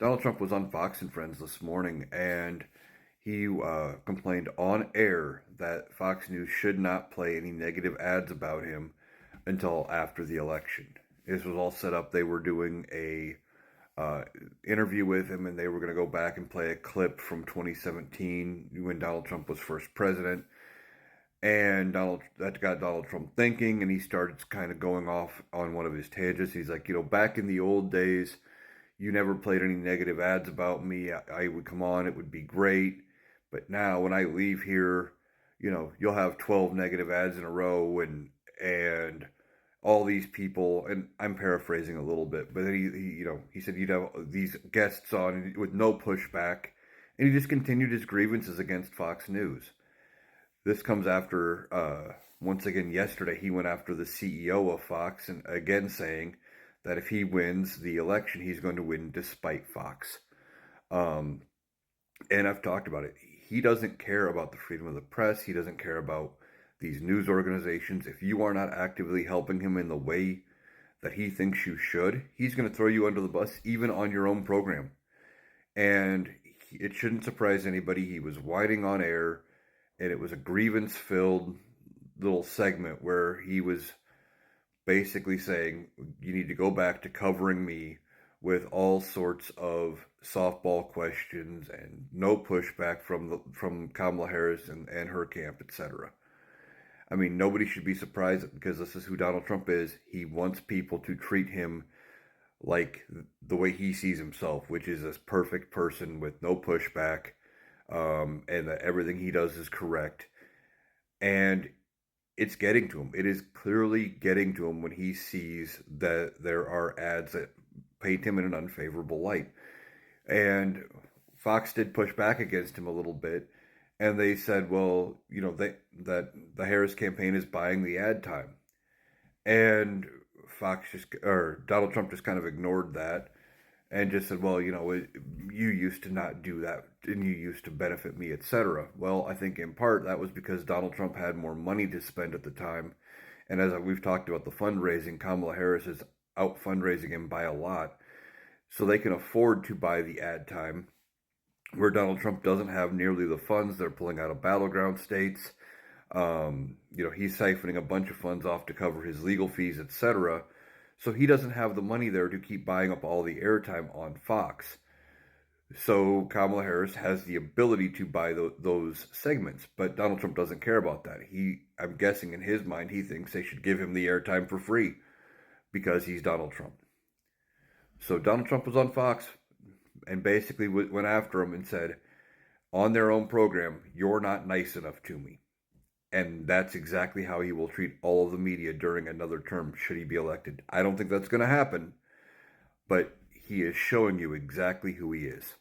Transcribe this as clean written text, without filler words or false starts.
Donald Trump was on Fox and Friends this morning, and he complained on air that Fox News should not play any negative ads about him until after the election. This was all set up. They were doing a interview with him, and they were going to go back and play a clip from 2017 when Donald Trump was first president. And that got Donald Trump thinking, and he started kind of going off on one of his tangents. He's like, back in the old days, you never played any negative ads about me. I would come on, it would be great. But now when I leave here, you'll have 12 negative ads in a row and all these people, and I'm paraphrasing a little bit, but then he said you'd have these guests on with no pushback, and he just continued his grievances against Fox News. This comes after, once again, yesterday, he went after the CEO of Fox and again saying that if he wins the election, he's going to win despite Fox. Um, and I've talked about it. He doesn't care about the freedom of the press. He doesn't care about these news organizations. If you are not actively helping him in the way that he thinks you should, he's going to throw you under the bus, even on your own program. And it shouldn't surprise anybody. He was whining on air, and it was a grievance-filled little segment where he was basically saying, you need to go back to covering me with all sorts of softball questions and no pushback from Kamala Harris and her camp, etc. I mean, nobody should be surprised because this is who Donald Trump is. He wants people to treat him like the way he sees himself, which is this perfect person with no pushback, and that everything he does is correct. And it's getting to him. It is clearly getting to him when he sees that there are ads that paint him in an unfavorable light. And Fox did push back against him a little bit, and they said, well, that the Harris campaign is buying the ad time. And Donald Trump just kind of ignored that and just said, well, you used to not do that, and you used to benefit me, etc. Well, I think in part that was because Donald Trump had more money to spend at the time. And as we've talked about the fundraising, Kamala Harris is out fundraising him by a lot. So they can afford to buy the ad time, where Donald Trump doesn't have nearly the funds. They're pulling out of battleground states. He's siphoning a bunch of funds off to cover his legal fees, etc. So he doesn't have the money there to keep buying up all the airtime on Fox. So Kamala Harris has the ability to buy those segments, but Donald Trump doesn't care about that. I'm guessing in his mind, he thinks they should give him the airtime for free because he's Donald Trump. So Donald Trump was on Fox and basically went after him and said, on their own program, you're not nice enough to me. And that's exactly how he will treat all of the media during another term, should he be elected. I don't think that's going to happen, but he is showing you exactly who he is.